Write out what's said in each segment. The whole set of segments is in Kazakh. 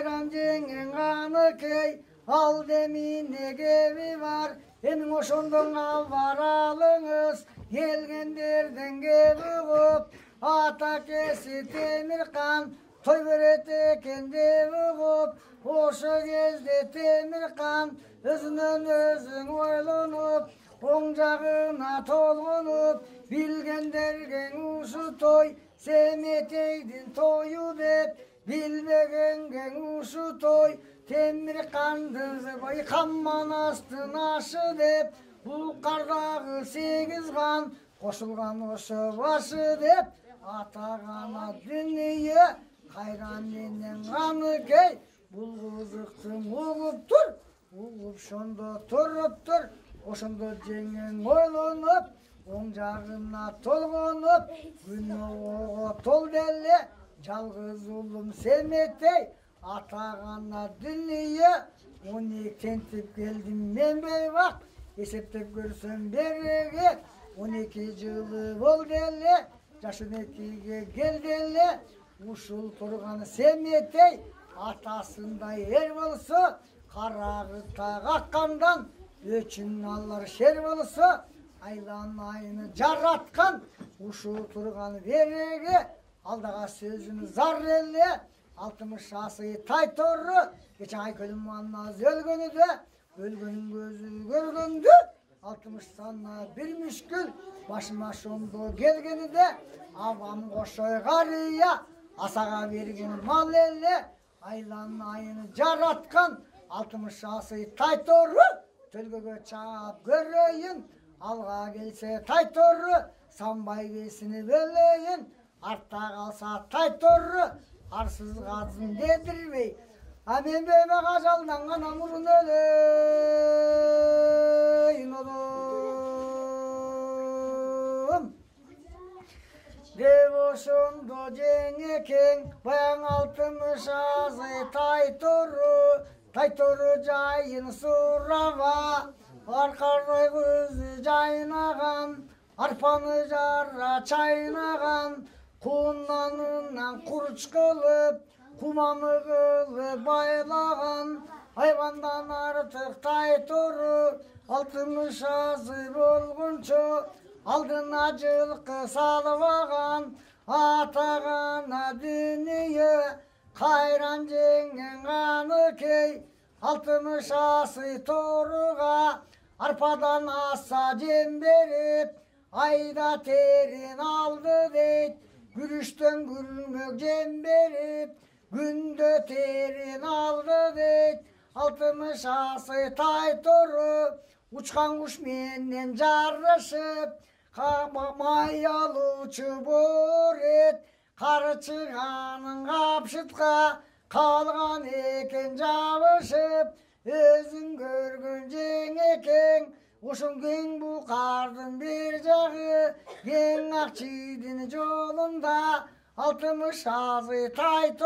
Kayran jengen kanı key, al demine gebi var. Emin oşondon varalınız, gelgenlerden gebi kop. Ata kesi Temirkan, toy verete kendi kop. Oşu gezde Temirkan, özünün özün oylanıp, oncağına tolgunup, bilgendergen uşu toy, sevmeteydin toyu dep, bilmegengen uşu toy, Temirkan'dır baykamman astın aşı dep, bu kardağı 8 kan, koşulgan oşu başı dep, atağana dünya, kayran nenen kanı key, bulguzıktın uğup dur, uğup şonda turup dur, oşonda jengen oylanıp, oncağına tolgunup, günü oğa tol delle, жалғыз ұлым семетей, атағана дүние, 12 тентіп келдім мен бейбақ, есептеп көрсем береге, 12 жылы бол деле, жаш 12-ге келделе, ушул тұрғаны семетей, атасындай ер болса, қарағыта қаққандан, өчін алар шер болса, айлан айыны жаратқан, ушул тұрғаны береге, алдаға сөзіні зар еле, 60 жасы тай торы, geçen ay kölüm anlaz ölgünü de, ölgünün gözü görgündü, 60 sana bir müşkül, başıma şondu gelgeni de, avam koşoy garıya, asağa vergin mal elle, aylan ayını caratkan, 60 jası tay toru, tölgöge çağap göröyin, alga gelse tay toru, sambay gelsini böleyin, artta kalsa tay torru, arsız kazın dedirmey. Amen beyme kaçaldan kanamurun öleyin oğlum. Devoşundu cengeken, bayan 60 azı tay torru cayın surava, arkarday gözü caynagan, arpanı jarra çaynagan, Kunlanından kurç kılıp, kumanı kılıp baylağan, hayvandan artık tay toru, 60 azı bolgunçu, aldına cılkı salıvağan, atağana dünya, kayran jengen kanı key, 60 azı toruğa, arpadan asa cemberip, ayda terin aldı deyt, Gülüşten gülmek cemberip, günde terin aldı deyt, 60 ası tay toru, uçkan kuş menden jarışıp, mayalı çubur et, karı çıkanın kapşıtka, kalgan eken javışıp, özün görgün jengeken, Uşun gen bu kardın bir jağı, gen akçidin jolunda, 60 azı tay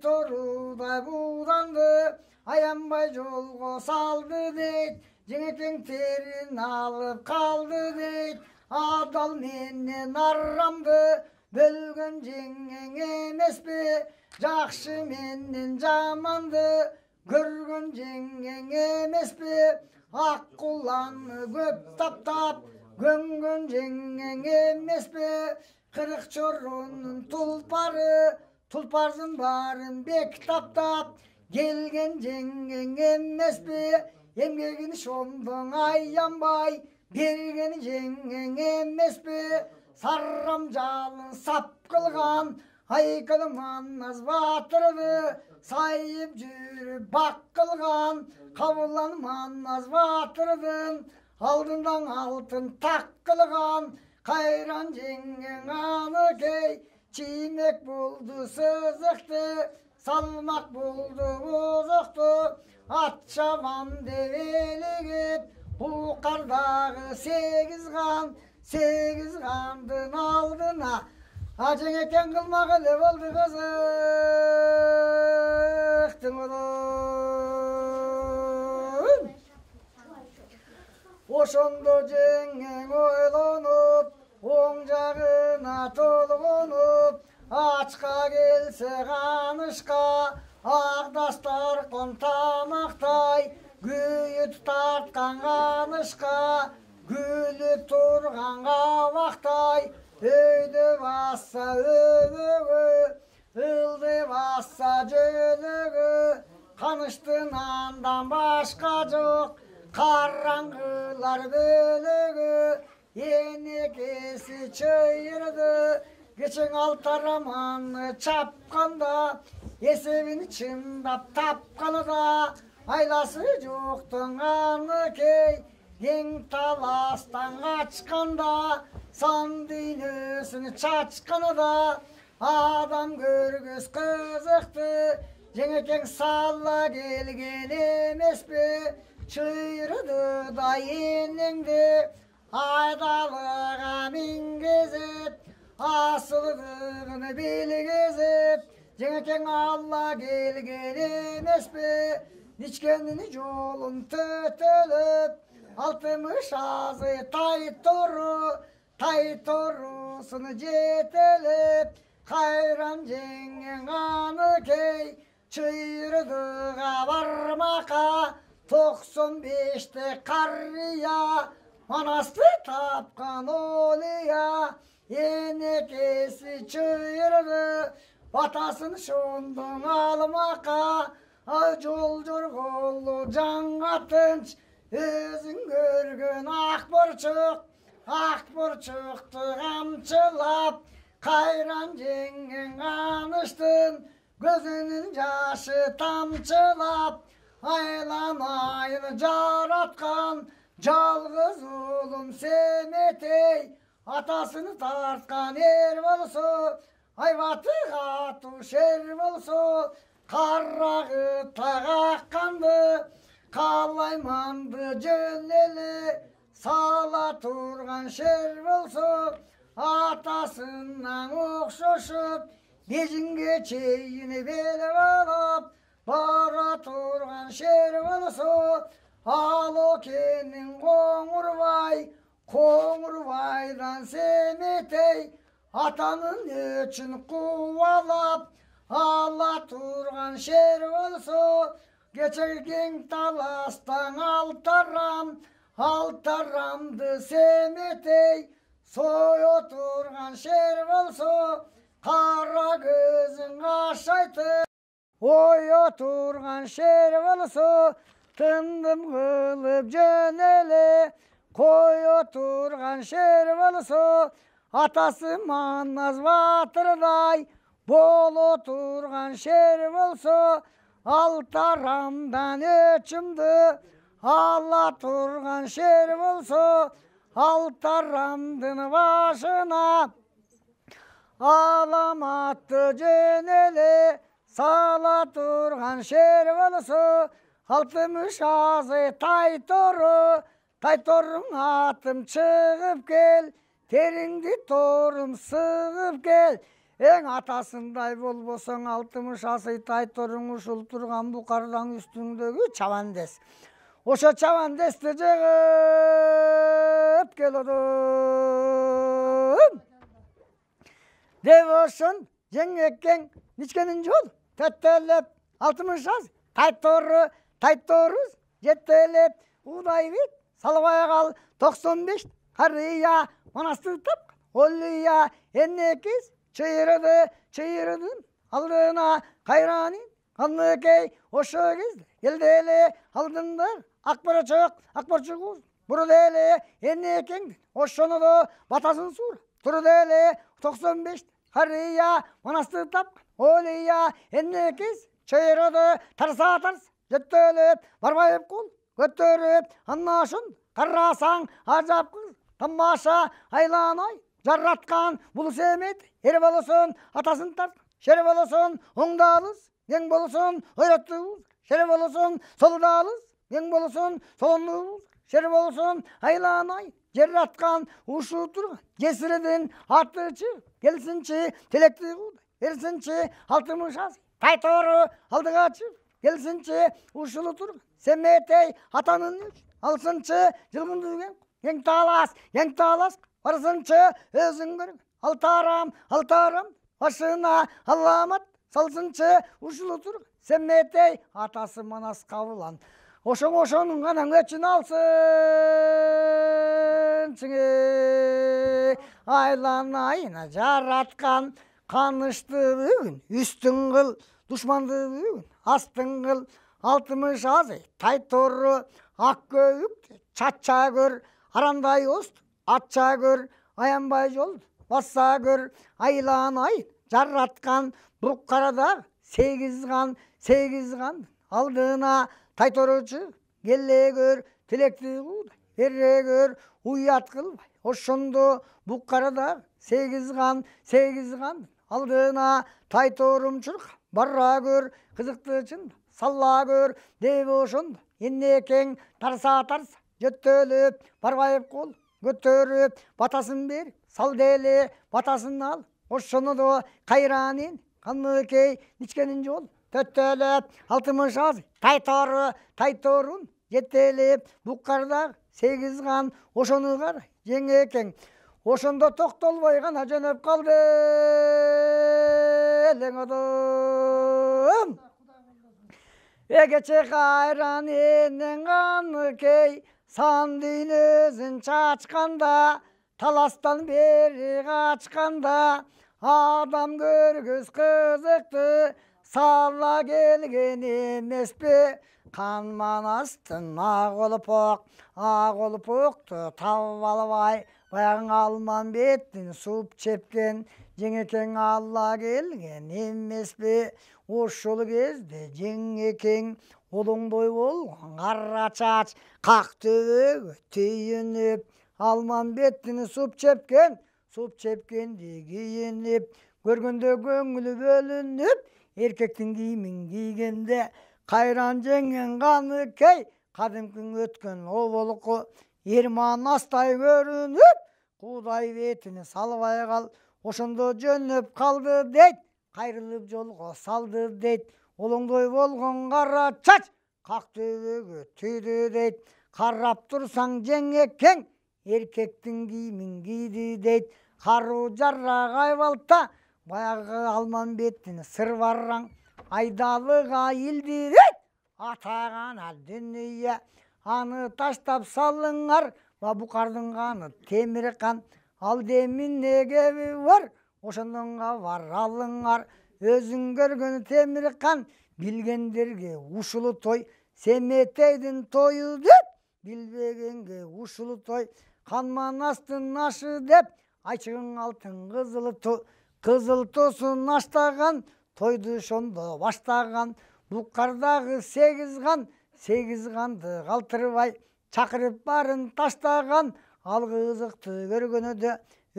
toru da budandı, ayanbay jolgo saldı deyt, jengeken terin alıp kaldı deyt, adal menden arramdı, bölgün jengen emespi, jakşı menden jamandı, görgün jengen emespi, Ak kullanı göp tap, göngün jengen emespi, kırık çorunun tulparzın barın bek tap, gelgen jengen emespi, emgegini şondun ayyanbay, bergen jengen emespi, sarramjalın sap kılgan, haykılım annaz batırdı, sayıp jürüp bak kılgan, Kavulan mannaz batırdın, aldından altın tak kılgan, kayran jengen anı key, çiğmek buldu sızıktı, salmak buldu bozuktu, at şavan develigip, bu kardağı 8 kandın aldına, acın eken kılmak öyle oldu kızıktın oğlum. Oşonda jengen oylanıp, oncağına tolgunup, açka gelse kanışka, Ağdaşlar kontamakтай, güyüt tartkan kanışka, gülü turganğa vaktay, öydü bassa övügü, ıldı bassa jölügü, kanıştın andan başka yok, karrangılar bölügü, yenekesi çöyürdü, geçen altaramanı çapkanda, esevini çımdap tapkanı da, aylası жоқтың аны key, ең таластан қачқанда, сан дүниесін шашқаны да, адам көргөз қызықты, жеңекең сала келген емес пе, шүйірді да енеңде, айдалыға мінгезіп, асылдығын білгезіп, жеңекең алла келген емес пе, içkenini yolun tötülüp, altmış ağzı tay torusunu cetelip, hayran cengen anı key, çıyırdığa varmaka, 95'te karriya, manastı tapkan oluya, yenekesi çıyırdı, batasını şundun almaka, Jol jorgolu janğa tınç, özün görgün akburçuktu kamçılap, kayran jengen anıştın, gözünün jaşı tamçılap, aylamayın jaratkan, жалғыз улum Semetey, atasını tartkan er bolsu, ayvatı atu şer bolsu, Karrağı tağaqqandı, qalaymandı jöleli, sala turgan şer bolsu, atasından oqşoşup, bejinge çeyini belip alap, bara turgan şer bolsu, alo kenin Qoңurbaydan Semetey, atanın üçün kuvalap, Allah turgan şer bolsu, geçerken talastan altaramdı Semetey, soy turgan şer bolsu, kara gözün aşaytı, oy turgan şer bolsu, tındım kılıp jöneli, koy turgan şer bolsu, atası Mannaz Batırday, bol oturgan şer bolsu, altaramdan öçümdü, Allah turgan şer bolsu, altaramdın başına, alamatты jöneli, sala turgan şer bolsu, 60 ağzı taytorun atım çıgıp gel, terindi torum sığıp gel, Eң атасындай болбосоң 60 асый тайторуң ушул турган букардан үстүңдөгү чабандес. Ошо чабандести жыгып келодум. Деп ошон жеңекең ничкенин жол төттөлөп 60 ас тайторус жеттелеп удайбит салбай кал 95 карыя манастыртып олуя энекис çayırıdın aldığına kayranin kanlıkey oşu gezdi geldele aldınlar akbarçık buradele enneken oşunu da batasın sur turadele 95 harıya manastır tap oliya ennekis çayırıdı tarsa jettele barbayıp kol götürüp anlaşın karrasan acap kız tamaşa aylanay Jarratkan bulu Semet, eri bolsun, atasın tart, şeri bolsun, oңda alыс, ең bolsun, oyratты bul, şeri bolsun, solda alыс, ең bolsun, solundu bul, şeri bolsun, aylanay, jarratkan, uşu turgan, jesiridin attıçı, gelsinçi, telekti bul, ersinçi, 60 as, taytoru, aldıga çık, gelsinçi, uşulu turgan, Semetey, atanın üç, alsınçı, jılgın yeң talas, Varsınçı özün görün, altaram, başına alamat, салсынчы ушул тур семметей атасы манас кабылан ошонун гана өчүн алсын чыңы айланайына жараткан канышты бүгүн үстүн кыл душманды бүгүн астын кыл 60 азый тайтору ак көбүк чача көр арандай ост атча көр аянбай жол басса көр айланай жараткан бук карада 8 кан алдына тайторучу келе көр тилекти куудай бере көр уят кылбай ошондо бук карада 8 кан алдына тайторум чурка бара көр кызыкты чында салла көр деп ошондо эннекең тарса жөттөлүп барбайып кол көтөрүп батасын бер сал деле батасын ал ошондо кайранин каныкей ичкенин жол төттөлөп 60 азый тайторун жетелеп буккарда 8 кан ошону карай жеңекең ошондо токтолбой гана жөнөп калды элең одом эгече кайран энең каныкей сан дүйнөсүн чачканда таластан бери качканда адам көргүс кызыкты сала келген эмеспи кан манастын ак олпокту таап албай баягы Алмамбеттин суп чепкен жеңекең ала келген эмеспи ошол кезде жеңекең улуңдой болгон кара чач как төбөгө түйүнүп Алмамбеттин суп чепкенди кийинип көргөндө көңүлү бөлүнүп эркектин кийимин кийгенде кайран жеңген каныкей кадимкин өткөн оболку эрманастай көрүнүп куудай бетине салбай кал ошондо жөнөп калды дейт кайрылып жолго салды дейт улуңдой болгон кара чач как төбөгө түйдү дейт карап турсаң жеңекең эркектин кийимин кийди дейт каруу жарак айбалта баягы Алмамбеттин сыр бараң айдалыга илдирет атагана дүнүйө аны таштап салыңар букардын каны темир кан ал демине кеби бар ошондонга бар алыңар өзүң көргөн темир кан билгендерге ушул той семетейдин тою деп билбегенге ушул той кан манастын ашы деп айчыгың алтын кызыл туусун аштаган тойду ошондо баштаган буккардагы 8 канды калтырбай чакырып баарын таштаган ал кызыкты көргөнүдө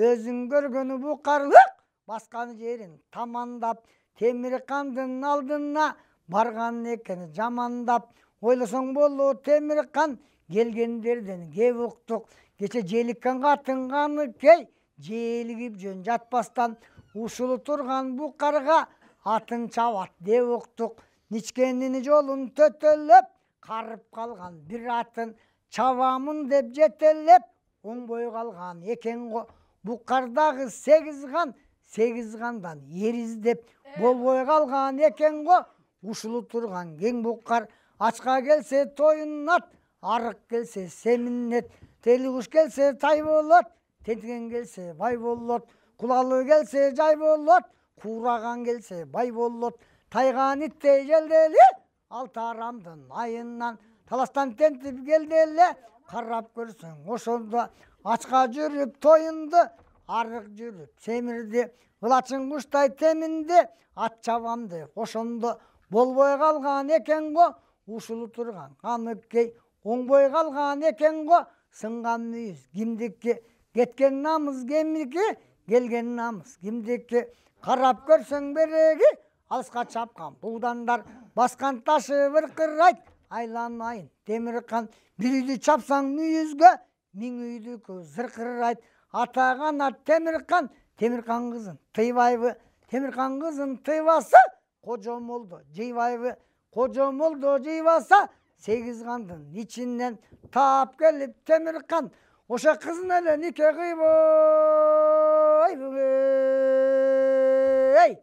өзүң көргөнү буккарлык баскан жерин тамандап темир кандын алдына барган экен жамандап ойлосоң болот темир кан келгендерден кеп уктук кече желиккен катын каныкей желигип жөн жатпастан ушул турган буккарга атын чабат деп уктук ичкенин жолун төтөлөп карып калган бир атын чабамын деп жетелеп оңбой калган экен го буккардагы 8 кандан эр издеп болбой калган экен го ушул турган кең буккар ачка келсе тоюнат арык келсе семинет тели куш келсе тай болот тентиген келсе бай болот кулалы келсе жай болот куураган келсе бай болот тайган иттей желдели алты арамдын айынан таластан тентип келди эле карап көрсөң ошондо ачка жүрүп тоюнду арык жүрүп семирди ылачын куштай теминди ат чабам деп ошондо болбой калган экен го ушул турган каныкей оңбой калган экен го сынган мүйүз кимдики кеткен намыз кемики келген намыз кимдики карап көрсөң береги алыска чапкан буудандар баскан ташы быркырайт айланайын темир кан бир үйдү чапсаң мүйүзгө 1000 үйдүкү зыркырайт атагана темир кан кызын тыйбайбы темир кан кызын тыйбаса кожо молдо жыйбайбы кожо молдо жыйбаса 8 кандын ичинен таап келип темир кан ошо кызын эле нике кыйбайбы эй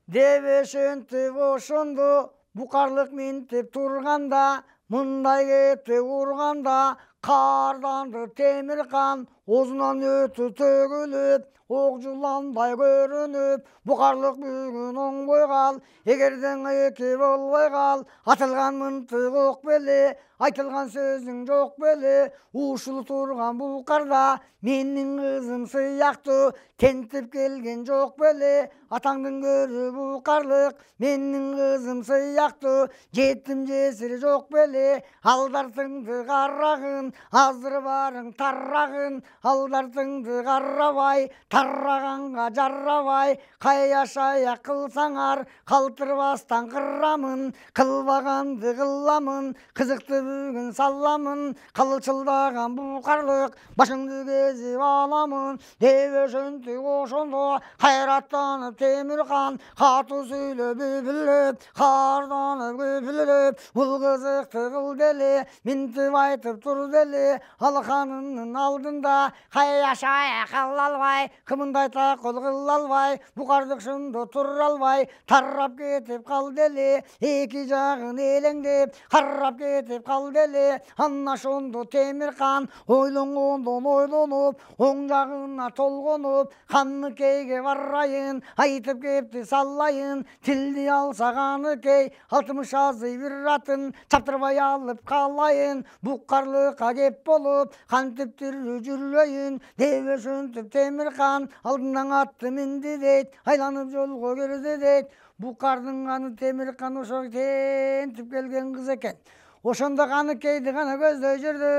Дебешентип ошондо букарлык минтип турганда, мындай кетип урганда, карданды темир кан, оозунан өтү төгүлүп, ок жуландай көрүнүп, букарлык бүгүн оңбой кал, эгерден эки болбой кал, атылган мынтык ок беле, айтылган сөзүң жок беле, ушул турган букарда менин кызым сыяктуу тентип келген жок беле, атаңдын көрү букарлык менин кызым сыяктуу жетим жесир жок беле, алдартыңды карагын азыр барың таррагын, алдартыңды карабай тарраганга жарабай, каяшая кылсаңар калтырбастан кырамын, кылбаганды кыламын, кызыкты бүгүн саламын, кылчылдаган букарлык башыңды кезип аламын, деп ошентип ошондо кайраттанып темир кан, катуу сүйлөп үпүлөп, карданып көпүлөп, бул кызыкты кыл деле, минтип айтып тур деле, ал ханымдын алдында каяшая кала албай, кымындай такыл кыла албай, букардык шындо тура албай, таррап кетип кал деле, эки жагын элеңдеп карап кетип кал деле, анна ошондо темир кан ойлонгондон ойлонуп, оң жагына толгонуп, Каныкейге барайын, айтып кепти салайын, тилди алса Каныкей, 60 азый бир атын чаптырбай алып калайын, букарлыкка кеп болуп, кантип тирүү жүрбөйүн, деп ошентип темир кан алдынан атты минди дейт, айланып жолго кирди дейт. Букардын каны темир кан ошо тентип келген кыз экен. Ошондо Каныкейди гана көздөй жүрдү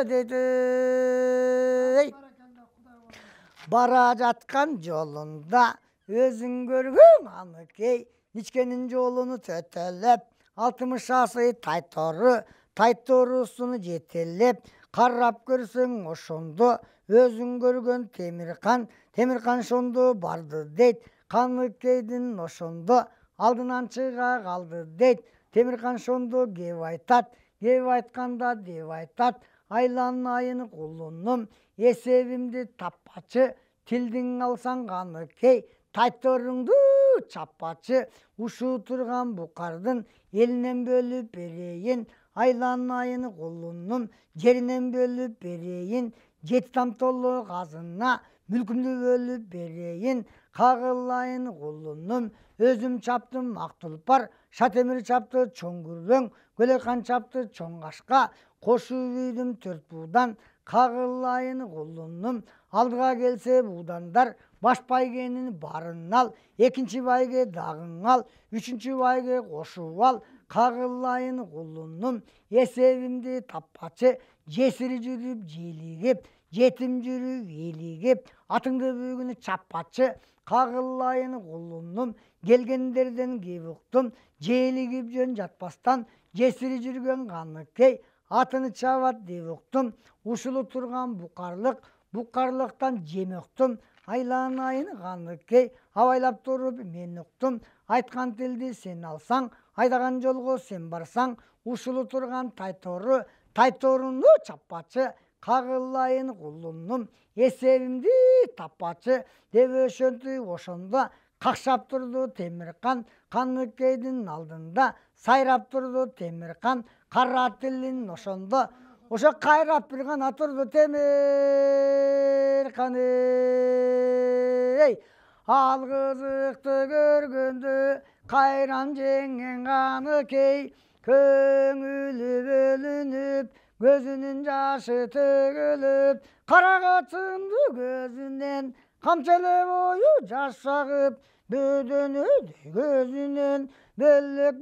дейт. Бара жаткан жолунда өзүң көргөн Каныкей, ичкенин жолуну төтөлөп, 60 асый тайторусуну жетелеп, карап көрсөң ошондо өзүң көргөн темир кан шондо барды дейт. Каныкейдин ошондо алдынан чыга калды дейт. Темир кан шондо кеп айтат, кеп айтканда деп айтат, айланайын кулунум, эсебимди таппачы, тилдиң алсаң Каныкей, тайторуңду чаппачы, ушул турган букардын элинен бөлүп берейин, айланайын кулунум, жеринен бөлүп берейин, 7 там толу казына мүлкүмдү бөлүп берейин, кагылайын кулунум, өзүм чаптым ак тулпар, Шатемир чапты чоң күрбөң, Көлөкхан чапты чоң кашка, кошуп үйдүм 4 буудан, кагылайын кулунум, алдыга келсе буудандар, баш байгенин барын ал, экинчи байге дагың ал, үчүнчү байге кошуп ал, кагылайын кулунум, эсебимди таппачы, жесир жүрүп желигип, жетим жүрүп элигип, атыңды бүгүн чаппачы, кагылайын кулунум, келгендерден кеп уктум, желигип жөн жатпастан, жесир жүргөн Каныкей, атыны чабат деп уктум, ушулу турган букарлыктан жем уктум, айланайын Каныкей, абайлап туруп мен уктум, айткан тилди сен алсаң, айдаган жолго сен барсаң, ушулу турган тайторуну чаппачы, кагылайын кулунум, эсебимди таппачы, деп ошентип ошондо какшап турду темир кан, Каныкейдин алдында сайрап турду темир кан, кара тилин ошондо ошо кайрап бир гана турду темир кан. Ал кызыкты көргөндө кайран жеңген Каныкей, көңүлү бөлүнүп, көзүнүн жашы төгүлүп, кара катынды көзүнөн камчылы бою жаш агып, бөдөнөдү көзүнөн бөлөк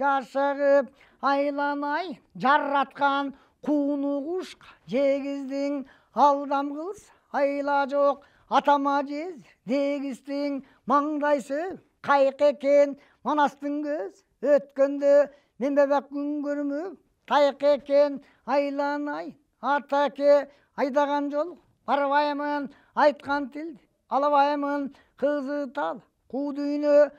жаш агып, айланайын жараткан кууну кушка жегиздиң, алдам кылса айла жок, атама жезир дегиздиң, маңдай сөп кайык экен, манастын көз өткөндө, мен бебек күн көрмөк тайык экен, айланайын атаке, айдаган жол барбаймын, айткан тилди албаймын, кызы тал куу дүйнөн,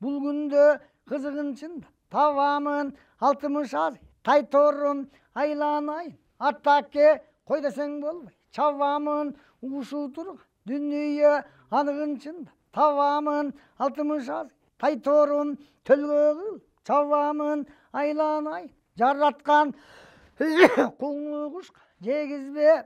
бул күндө кызыгын чындап табамын, 60 азый тайторум, айланайын атаке, кой десең болбой чабамын, ушул турган дүнүйө анығыншын табамын 60 аз тайторым төлгө кыл чабамын айланай жараткан куңу куш жегизбе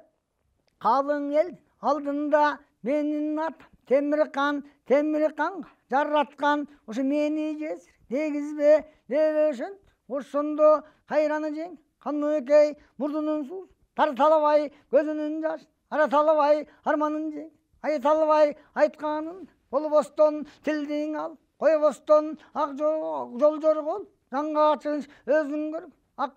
қалың ел алдында менин атам темирқан жараткан ошо мени жесир дегизбе дебешин ошондо кайраны жең каныкей мурдунун суусу тарталабай көзүнүн жашы араталабай арманын жең айталбай айтканын болбостон тилдиң ал койбостон ак жол жоргол жанга ачыныш өзүң көр ак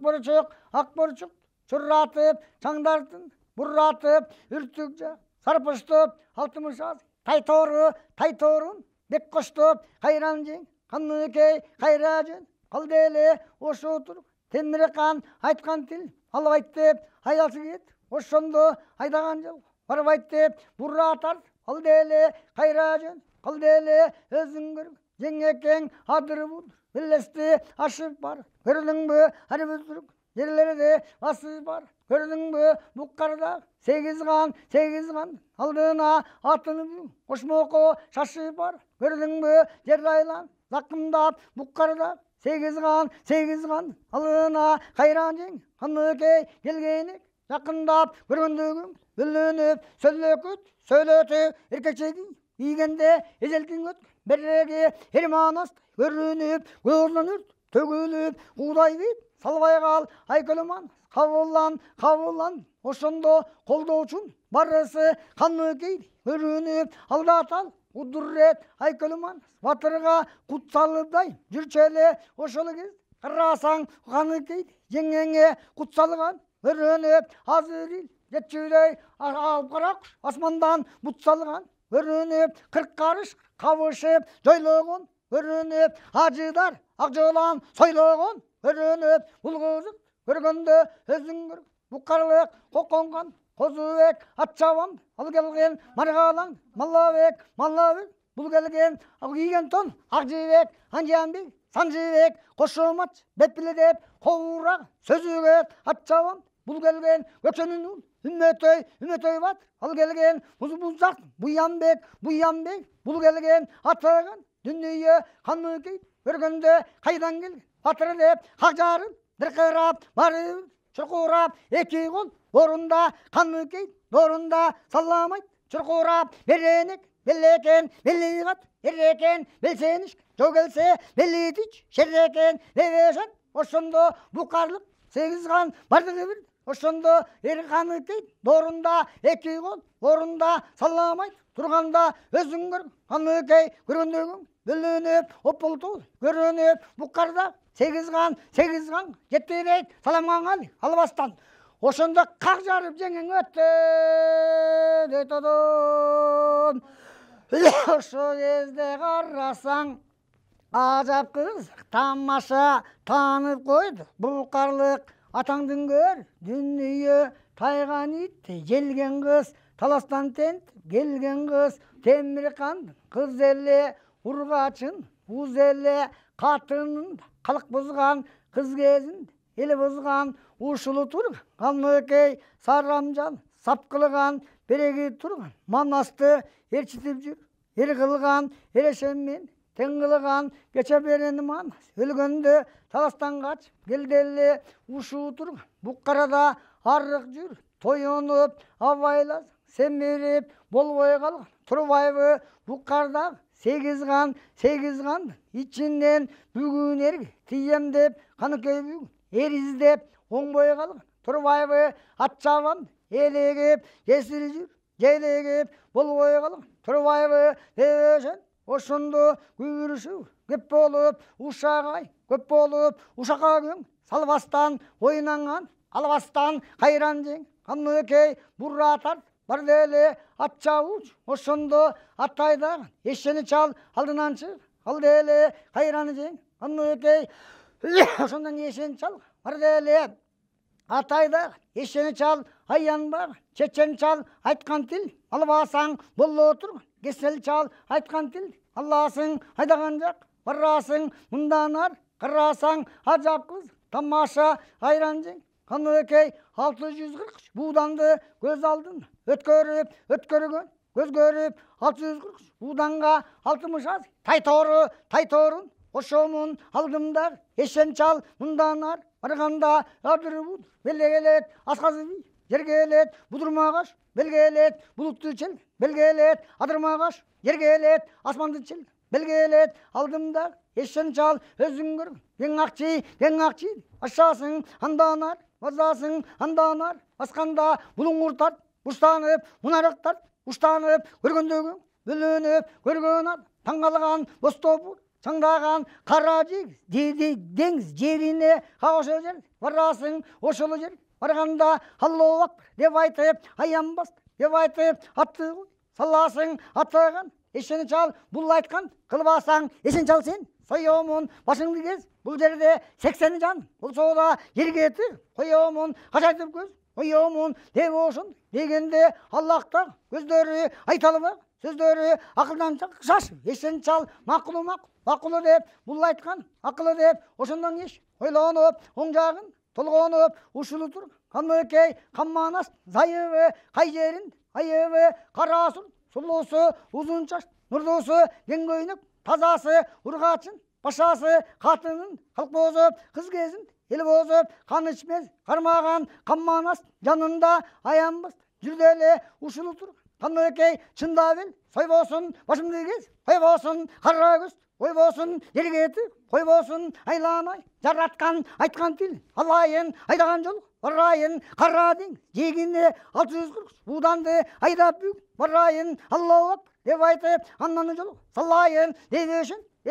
борчук чурратып чаңдартын бурратып үртүк жак сарпыштып 60 аз тайторун бек коштоп кайран жең каныкей кайра жөн калды эле ошо туруп темиркан айткан тил албайт деп айдасы кет ошондо айдаган жол барбайт деп бурратар калды эле кайра жөн калды эле өзүң көр жеңекең адыр будур белести ашып бар көрдүңбү ар бир түрк жерлерде басып бар көрдүңбү буккарда сегиз кан алдына атын кошмоко шашып бар көрдүңбү жер айлан закымдап буккарда сегиз кан алдына кайран жең каныкей келгенек жакындап көргөндөгүң бүлүнүп сөйлөтүп эркекчеги ийгенде эжелтиң өткөн береги эрманас көрүнүп көзүн өрт төгүлүп куудай бит салбай кал айкөлөман кабылан ошондо колдоочун барысы каныкей көрүнүп алдатал удуррет айкөлөман батырга кут салыбдай жүрчү эле ошол кез карасаң каныкей жеңеңе кут салган көрүнүп азыр ил жетчүдөй алып кара куш асмандан бут салган көрүнүп 40 карыш кабышып жойлогон көрүнүп ажыдар ак жолан сойлогон көрүнүп бул кызык көргөндө өзүң көр буккарлык коконган козубек атчабам ал келген маргалаң маллабек бул келген кийген тон ак жибек анжанбек санжыбек кошомач бепиле деп кобурак сөзүгө атчабам бул келген көчөнүн ул үмөтөй батыр ал келген музбузак буянбек бул келген атаган дүнүйө каныкей көргөндө кайдан келген батыр деп акжарын дыркырап барып чуркурап эки кол орунда каныкей орунда саламайт чуркурап беренек белекен белигат эрекен белсениш жол келсе белитич шерекен бебешен ошондо букарлык 8 кан бардыгы бир ошондо каныкей орунда эки кол орунда саламайт турганда өзүң көр каныкей көргөндөгүң бүлүнүп опулту көрүнүп буккарда 8 кан жетирейт саламган албастан ошондо как жарып жеңең өттү дейт одон ошо кезде карасаң ажап кызык тамаша таанып койду буккарлык атаңдын көр дүнүйө тайган итти желген кыз таластан тентип келген кыз темиркандын кыз эле ургачын уз эле катынын калк бузган кыз кезинде эл бузган ушулу турган каныкей сарамжан сап кылган береги турган манасты ээрчитип жүр эр кылган эрешеммен тең кылган кече берени манас өлгөндө таластан качып келди эле ушуу турган буккарада арык жүр тоюнуп абайласаң семирип болбой калган турбайбы буккардагы 8 кан ичинен бүгүн эрге тием деп каныкей бүгүн эр издеп оңбой калган турбайбы атчабам элегип жесир жүр желегип болбой калган турбайбы дебешен ошондо күбүрүшүп көп болуп ушагай көп болуп ушакка көң салбастан ойнанган албастан кайран жең каныкей бурратар барды эле ат чабууч ошондо ат айдаган эшени чал алдынан чык калды эле кайраны жең каныкей ошондон эшени чал барды эле ат айдаган эшени чал аянбаган чечен чал айткан тил албасаң боло турган кесел чал айткан тил аласың айдаган жак барасың мындан ар карасаң ажап кыз тамаша кайран жең каныкей 640 бууданды көз алдын өткөрүп өткөргөн көз көрүп 643 буданга 60 аз тайторун ошомун алдымда эшен чал мындан ар барганда адыр буд белге келет асказы би жерге келет будурмагаш белге келет булутту чел белге келет адырмагаш жерге келет асманды чел белге келет алдымда эшен чал өзүң көр кең акчи ашасың андан ар базасың андан ар басканда булуңур тарт буштанып мунарык тарт уштанып көргөндөгү бөлөнүп көргөн ат таң калган бостопур чаңдаган кара деңиз жерине ошол жер барасың ошол жер барганда аллаху акбар деп айтып аянбас деп айтып атты саласың атаган эшени чал бул айткан кылбасаң эшен чал сен соемун башыңды кез бул жерде 80 жан болсо да жерге тыр коемун качайтып көз коемун деп ошон дегенде аллахта көздөрү айта албак сөздөрү акылдан шаш эшен чал макулу деп бул айткан акылы деп ошондон еш ойлонуп оң жагын толгонуп ушулу тур каныкей камманас зайыбы кай жерин айыбы кара сур сулуусу узун чач нурдуусу кең көйнөк тазасы ургачын башасы катынын калк бозуп кыз кезин эл бозуп кан ичмес кармаган камманас жанында аянбас жүрдү эле ушулу тур каныкей чындап эл сойбосун башымды кез койбосун кара көз койбосун жерге тип койбосун айланай жараткан айткан тил алайын айдаган жол барайын кара деңиз жегине 643 буданды айдап бүг барайын аллаху акбар деп айтып андан жол салайын деп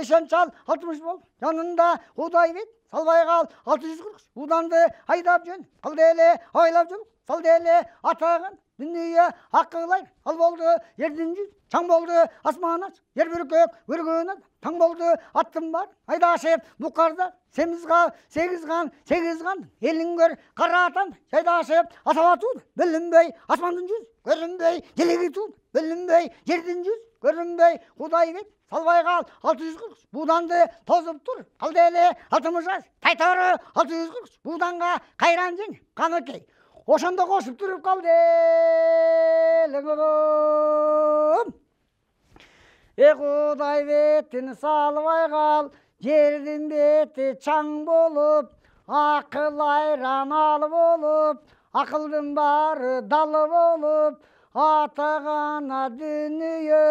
эшен чал 60 бол жанында кудай бет салбай кал 643 буданды айдап жөн кылды эле ойлап жол салды эле атаган дүнүйө акылай ал болду жердин жүз чаң болду асман ач жер бүркөк көргөн ат таң болду аттым бар айдашып букарда сегиз кан элиң көр кара атан жайдашып асап атууду бөлүнбөй асмандын жүз көрүнбөй желеги туу бөлүнбөй жердин жүз көрүнбөй кудай бет салбай кал 643 буданды тозуп тур калды эле 60 аз тайтору 643 буданга кайран жең каныкей ошондо кошуп туруп калды элегом кудай бетин салбай кал жердин бети чаң болуп акыл айран ал болуп акылдын баары далы болуп атагана дүнүйө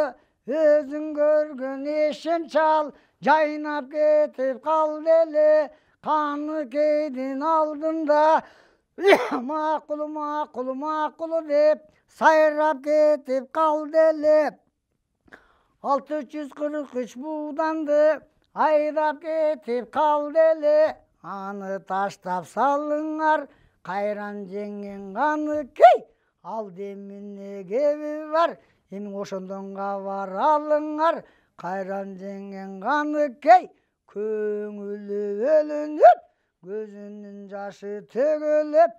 өзүң көргөн эшен чал жайнап кетип калды эле каныкейдин алдында макулу деп сайрап кетип калды эле 643 буданды айдап кетип калды эле аны таштап салыңар кайран жеңген каныкей ал демине кеби бар эми ошондон кабар алыңар кайран жеңген каныкей көңүлү бөлүнүп көзүнүн жашы төгөлөп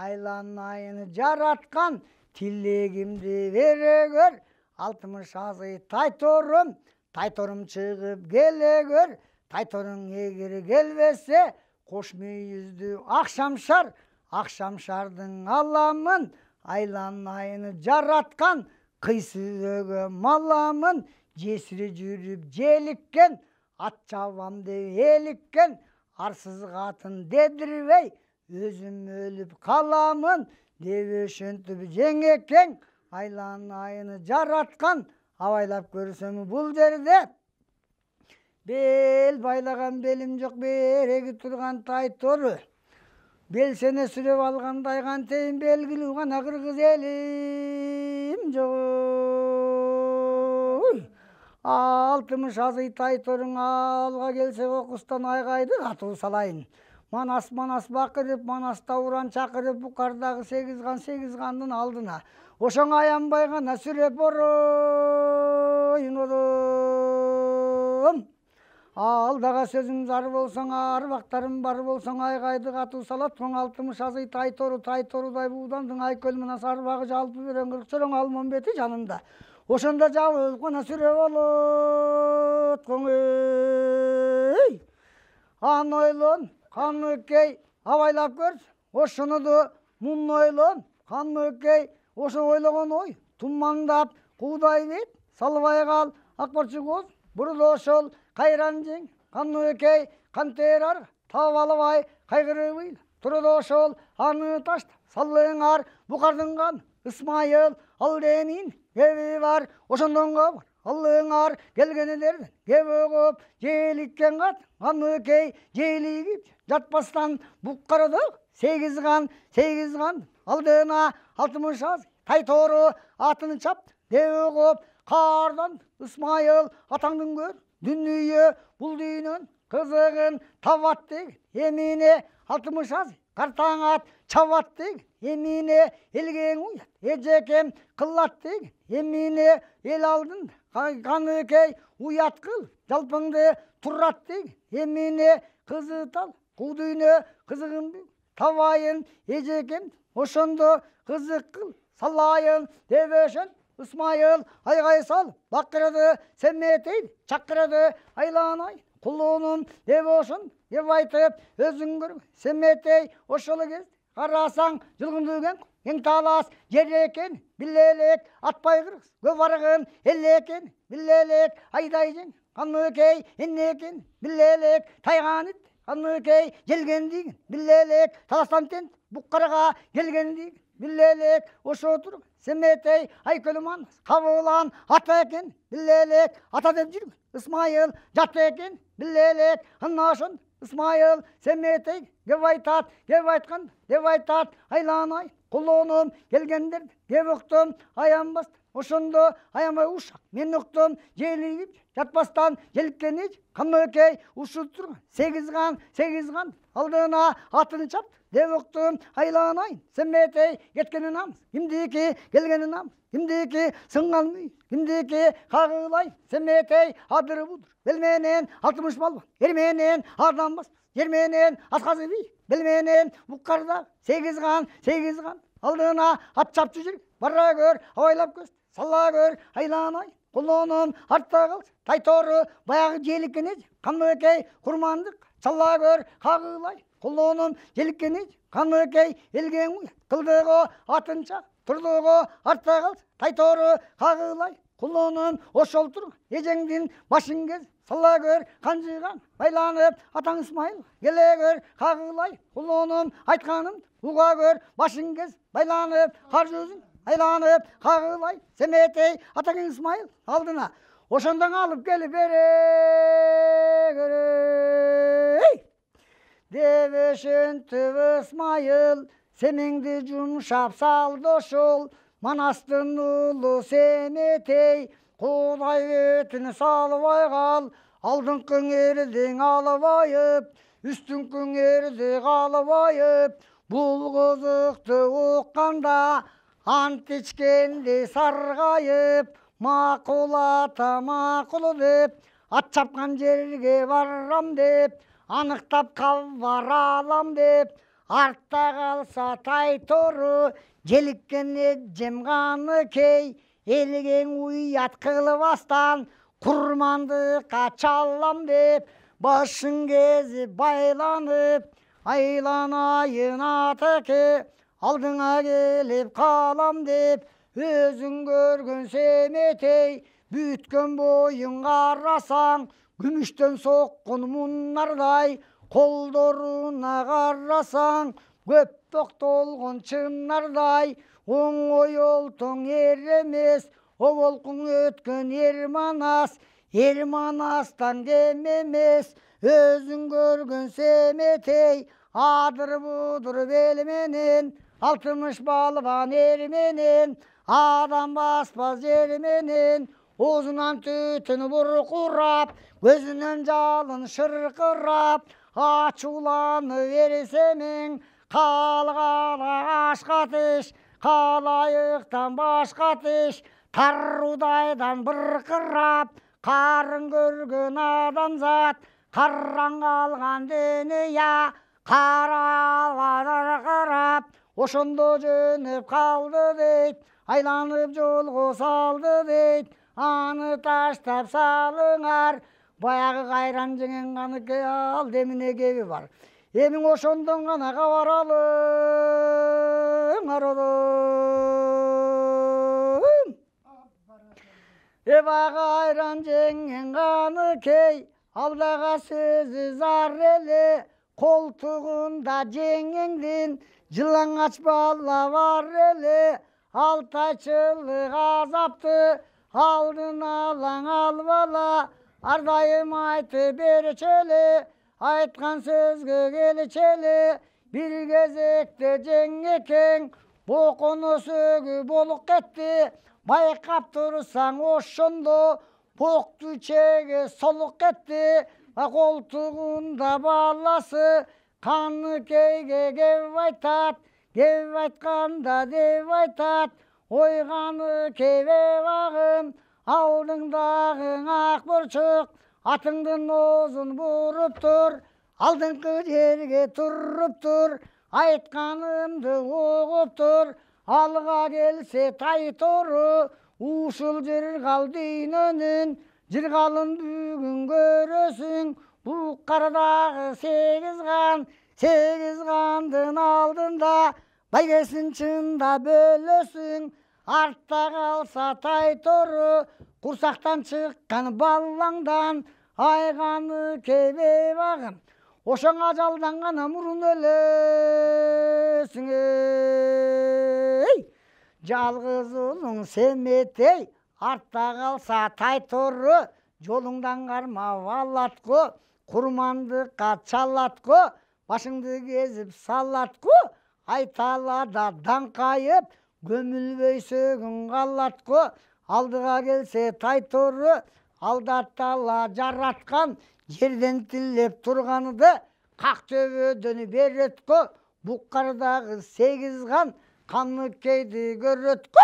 айланайын жараткан тилегимди бере көр 60 азый тайторум чыгып келе көр тайторуң эгер келбесе кош мүйүздүү акшамшардын аламын айланайын жараткан кыйсызөгө маламын жесири жүрүп желиккен ат чабам деп эликкен арсыз катын дедирбей өзүм өлүп каламын деп ошентип жеңекең айланайын жараткан абайлап көрсөм бул жерде бел байлаган белим жок береги турган тайтору белсене сүрөп алгандай кантейин белгилүү гана кыргыз элим жок 60 азый тайторуң алга келсе окустан айгайды катуу салайын манас бакырып манаста уран чакырып букардагы 8 кандын алдына ошоңо аянбай гана сүрөп бороюн алдага сөзүң зар болсоң арбактарың бар болсоң айгайды катуу салат 60 азый тайторудай буудандын айкөл менен арбагы жалпы берен 40 чороң алмон бети жанында ошондо жабылып гана сүрөп болот көңөй аны ойлон каныкей абайлап көрсү ошону мун ойлон каныкей ошо ойлогон ой тумандап Куудай бет, салбай кал, акбарчы коз, бурда ошол, кайран жең, каныкей, кантерар, таап албай, кайгырыбый, турда ошол, аны таштап, салыңар, букардын каны, Исмайыл, ал демин, кеби бар, ошондон кабар, алыңар, келгенелерден, кеби көп, желиккен кат, каныкей, желигип, жатпастан, буккарды, 8 кан, алдына 60 аз, тайтору атын чапты, кеби көп, кардан, Исмайыл, атаңдын көр, дүнүйө, бул дүйнөн, кызыгын табат деген, эмине 60 аз, картаң ат, чабат деген, эмине элгең уят, эжекем кылат деген, эмине эл алдында, каныкей уят кыл, жалпыңды турат деген, эмине кызы тал, куу дүйнө кызыгын бил, табайын эжекем, ошондо кызык кыл, салайын дебешен, Исмайыл айгай сал, бакырды семетейди, чакырды айланай, кулунум деп ошон, деп айтып, өзүң көргөн, семетей ошол кез, карасаң жылгындыган, эң талас жер экен, билелек атпай кыргыз, көп арыгын эл экен, билелек айдай жең, каныкей эмне экен, билелек тайган ит, каныкей желген деген, билелек таластан тент, буккарга келген деген, билелек ошо турган, семетей айкөлүм анас, кабылан ата экен, билелек ата деп жүргөн, Исмайыл жат экен, билелек ана ошон, Исмайыл семетей кеп айтат, кеп айткан, деп айтат, айланай, кулунум келгендерди, кеп уктум аянбастан, ошондо аянбай ушак, мен уктум желигип, жатпастан желиккен эч, каныкей ушуп турган, 8 кан, алдына атын чапты, деп уктум айланайын, семетей кеткени намыс, кимдики келгени намыс, кимдики сынган мүй, кимдики кагылайын, семетей адыр будур, бел менен 60 балбан, эр менен адам баспас, жер менен асказы бий, бел менен буккарда 8 кан, алдына ат чапчы жүргөн, бара көр, абайлап көз, сала көр, айланайын, кулунум артта калсын, тайтору баягы желиккен эч, каныкей курмандык, сала көр, кагылайын, кулунум желиккен эч, каныкей элгең уят, кылдыгы атын чак, турдугу артта калсын, тайтору кагылайын, кулунум ошол турган, эжеңдин башын кез, сала көр, канжыган, байланып атаң Исмайыл, келе көр, кагылайын, кулунум айтканым, уга көр, башын кез, байланып кар жүзүң, айланып кагылайын, семетей атаң Исмайыл, алдына ошондон алып келип бере дебешин түб Исмайыл, семеңди жумшап салды ошол, Манастын улу семетей, куудай бетин салбай кал, алдыңкың эрдиң албайып, үстүңкүң эрди калбайып, бул кызыкты укканда, ант ичкенди саргайып, макул ата макул деп, ат чапкан жерге барам деп, аныктап кабар алам деп, артта калса тайтору, желиккен эжем каныкей, элгең уят кылбастан, курмандыкка чалам деп, башын кезип байланып, айланайын атеке, алдыңа келип калам деп, өзүң көргөн семетей, бүткөн боюң карасаң, күмүштөн соккон муннардай, колдоруна карасаң, көп токтолгон чыннардай, оңой олтоң эр эмес, оболкуң өткөн эр манастан кем эмес, өзүң көргөн семетей, адыр будур бел менен, 60 балбан эр менен, адам баспас жер менен, оозунан түтүн буркурап, көзүнөн жалын шыркырап, ачууланып берсемең, калгала ашка тиш, калайыктан башка тиш, таруудайдан быркырап, карын көргөн адамзат, караң калган дүйнөя, каралар карап, ошондо жөнөп калды дейт, айланып жолго салды дейт, аны таштап салыңар, баягы кайран жеңен каныкей ал демине кеби бар. Эмиң ошондон гана кабар алыңар. Ebaga ayran jengen kanı key, aldaga sözü zar ele, koltuğunda jengengdin, жылаңач бала бар эле, алтайчылык азапты, алдын алаң ал бала, ардайым айтып берчү эле, айткан сөзгө келчү эле, бир кезекте жеңекең, боконо сөгү болуп кетти, байкап турсаң ошондо, бокту чеге солук кетти, колтугунда баласы, Kanıkeyge gev aytat, gev aytkanda dev aytat, oyganı keve bağım, aldыңdagı ak burçuk, atыңdın ozun burup tur, aldыңkı жерге turup tur, aytkanımdı oğup tur, alga gelse tay toru, ушул жыргал дүйнөнүн, жыргалын бүгүн көрөсүң, bu karadağı sekiz kandın aldığında, baygesin çında bölösün, artta kalsa tay toru, kursaktan çıkan ballangdan, ayganı kebe bağım, oşan acaldan gana murun ölösün ey. Жалгыз улуң семетей, артта қалса тай тору, жолуңдан карма валлатко, курмандыкка чалатко, башыңды кезип салатко, айталада даңкайып, көмүлбөйсөгүң калатко, алдыга келсе тай тору, алдаттала жараткан, жерден тилеп турганыды, как төбөдөн беретко, буккардагы 8 кан, Kanlıkeydi görötkö,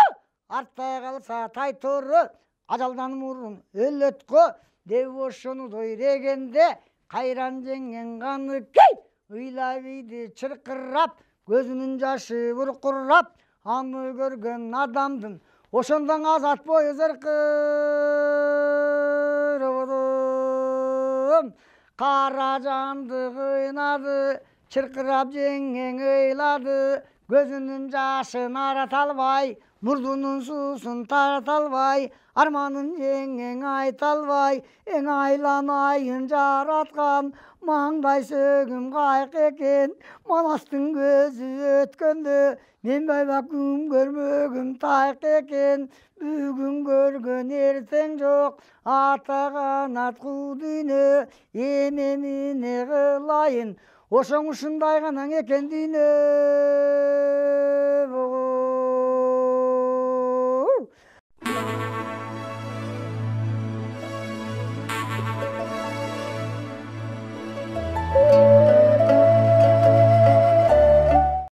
artta kalsa tay toru, acaldan murun өлөткө, dev oşunu doyregende, kayran jengen kanlıkey, ыйлабийди çırkırap, gözünün jaşı burkurap, anı görgön adamdın, oşondan azat boyu zırkırıp, Karacandı kıynadı, çırkırap jengen ıylады, Gözünün jaşın aratalbay, murdunun susun taratalbay, armanın jengen aytalbay, en aylamayın jaratkan, mаңдай sögüm kayık eken, manastın gözü ötköndü, men baybak gün görmögüm tayık eken, bugün görgön erteң jok, ata kanat ku dүйnө, ememine kılayın, Oşoň uşunday ganan eken dүйnө.